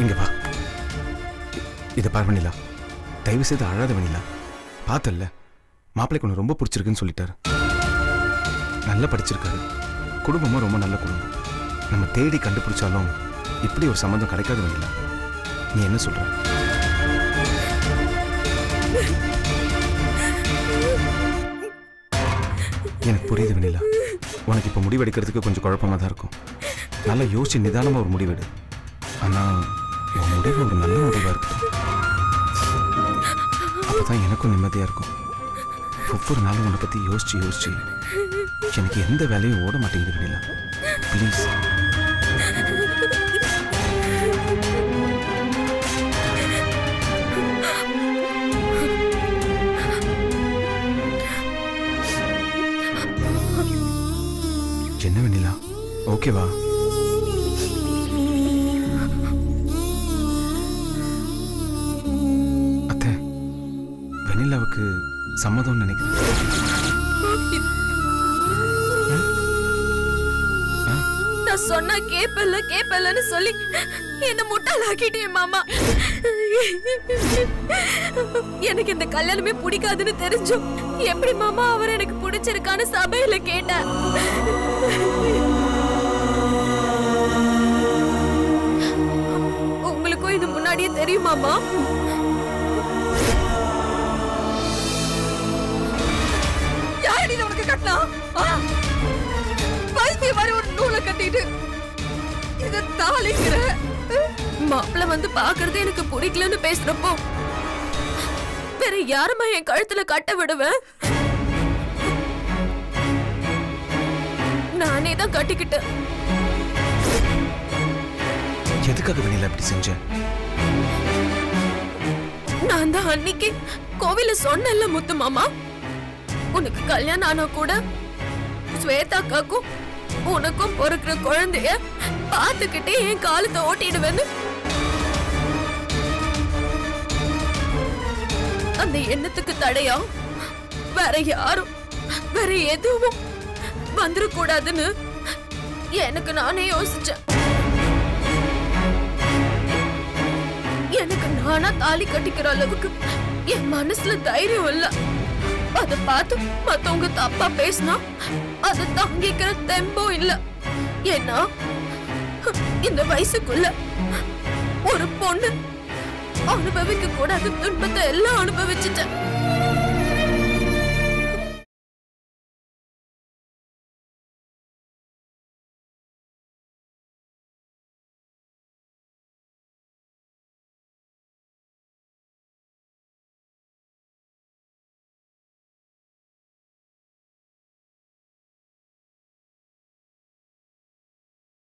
இங்க வா. இதை பார் வெண்ணிலா, தயவு செய்து அழாத வெண்ணிலா. பார்த்தல்ல, மாப்பிள்ளைக்கு ஒன்று ரொம்ப பிடிச்சிருக்குன்னு சொல்லிட்டாரு. நல்லா படிச்சிருக்காரு, குடும்பமும் ரொம்ப நல்ல குடும்பம். நம்ம தேடி கண்டுபிடிச்சாலும் இப்படி ஒரு சம்மந்தம் கிடைக்காது வெண்ணிலா. நீ என்ன சொல்ற? எனக்கு புரியுது வெண்ணிலா. உனக்கு இப்போ முடிவெடுக்கிறதுக்கு கொஞ்சம் குழப்பமாக தான் இருக்கும். நல்லா யோசிச்சு நிதானமாக ஒரு முடிவெடு. ஆனால் உன் முடிவு ஒரு நல்ல முடிவாக இருக்கும். அப்போ தான் எனக்கும் நிம்மதியாக இருக்கும். ஒவ்வொரு நாளும் உன்னை பற்றி யோசிச்சு யோசிச்சு எனக்கு எந்த வேலையும் ஓட மாட்டேங்குது வெண்ணிலா. ப்ளீஸ். என்ன வெண்ணிலா, ஓகேவா? அத்தை, வெண்ணிலாவுக்கு சம்மதம் நினைக்கிறேன். நான் சொன்னா கேப்பல்லன்னு சொல்லி என்ன முட்டாளாக்கிட்டே மாமா. எனக்கு இந்த கல்யாணமே பிடிக்காதுன்னு தெரிஞ்சும் எப்படி மாமா அவர் எனக்கு பிடிச்சிருக்கான்னு சபையில கேட்டேன். உங்களுக்கும் இது முன்னாடியே தெரியுமாமா? யாரடி உனக்கு கட்டினா? பைத்திய மாதிரி ஒரு நூலை கட்டிட்டு இத தாளிக்கிற. மாப்பிள்ள வந்து பாக்குறது எனக்கு பிடிக்கலன்னு பேசுறப்போ வேற யாருமா என் கழுத்துல கட்ட விடுவேன்? நானே தான் கட்டிக்கிட்டேன். எதுக்காக வெண்ணிலா இப்படி செஞ்ச? நான் தான் அன்னைக்கு கோவில சொன்னேன்ல முத்து மாமா, உனக்கு கல்யாணம் ஆனா கூட ஸ்வேதாக்காக்கும் உனக்கும் பொறுக்கிற குழந்தைய பார்த்துக்கிட்டே என் காலத்தை ஓட்டிடுவேன்னு. அந்த எண்ணத்துக்கு தடையா வேற யாரும் வேற எதுவும் வந்துடக்கூடாதுன்னு எனக்கு நானே யோசிச்சேன். எனக்கு நானா தாலி கட்டிக்கிற அளவுக்கு என் மனசுல தைரியம் இல்ல. அத பார்த்து மத்தவங்க தப்பா பேசினா அதை தாங்கிக்கிற தெம்பும் இல்ல. ஏன்னா இந்த வயசுக்குள்ள ஒரு பொண்ணு அனுபவிக்க கூடாத துன்பத்தை எல்லாம் அனுபவிச்சுட்டேன்.